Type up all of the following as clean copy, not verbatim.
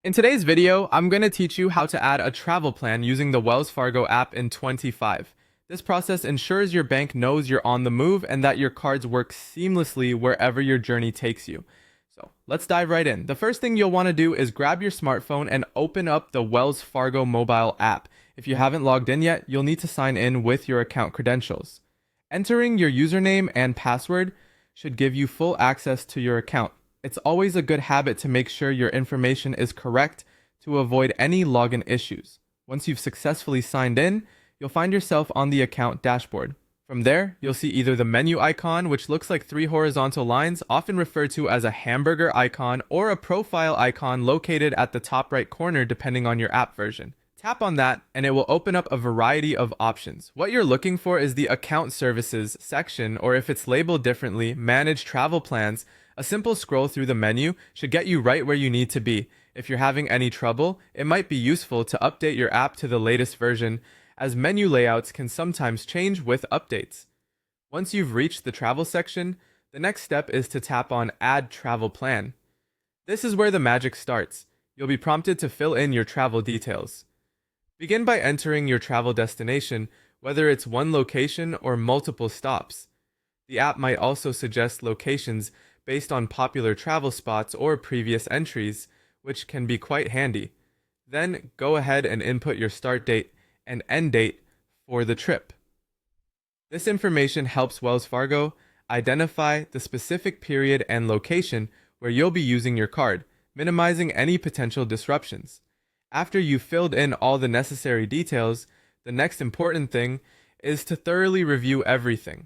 In today's video, I'm going to teach you how to add a travel plan using the Wells Fargo app in 25. This process ensures your bank knows you're on the move and that your cards work seamlessly wherever your journey takes you. So let's dive right in. The first thing you'll want to do is grab your smartphone and open up the Wells Fargo mobile app. If you haven't logged in yet, you'll need to sign in with your account credentials. Entering your username and password should give you full access to your account. It's always a good habit to make sure your information is correct to avoid any login issues. Once you've successfully signed in, you'll find yourself on the account dashboard. From there, you'll see either the menu icon, which looks like three horizontal lines, often referred to as a hamburger icon, or a profile icon located at the top right corner depending on your app version. Tap on that and it will open up a variety of options. What you're looking for is the account services section, or if it's labeled differently, manage travel plans. A simple scroll through the menu should get you right where you need to be. If you're having any trouble, it might be useful to update your app to the latest version, as menu layouts can sometimes change with updates. Once you've reached the travel section, the next step is to tap on Add Travel Plan. This is where the magic starts. You'll be prompted to fill in your travel details. Begin by entering your travel destination, whether it's one location or multiple stops. The app might also suggest locations based on popular travel spots or previous entries, which can be quite handy. Then go ahead and input your start date and end date for the trip. This information helps Wells Fargo identify the specific period and location where you'll be using your card, minimizing any potential disruptions. After you've filled in all the necessary details, the next important thing is to thoroughly review everything.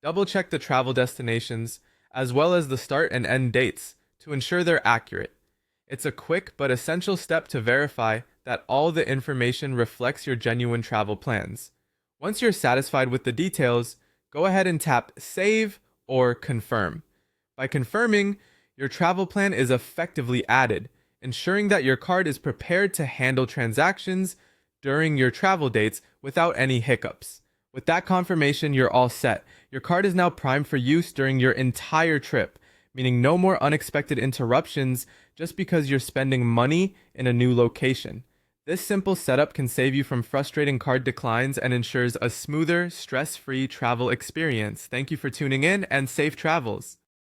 Double-check the travel destinations as well as the start and end dates to ensure they're accurate. It's a quick but essential step to verify that all the information reflects your genuine travel plans. Once you're satisfied with the details, go ahead and tap Save or Confirm. By confirming, your travel plan is effectively added, ensuring that your card is prepared to handle transactions during your travel dates without any hiccups. With that confirmation, you're all set. Your card is now primed for use during your entire trip, meaning no more unexpected interruptions just because you're spending money in a new location. This simple setup can save you from frustrating card declines and ensures a smoother, stress-free travel experience. Thank you for tuning in and safe travels.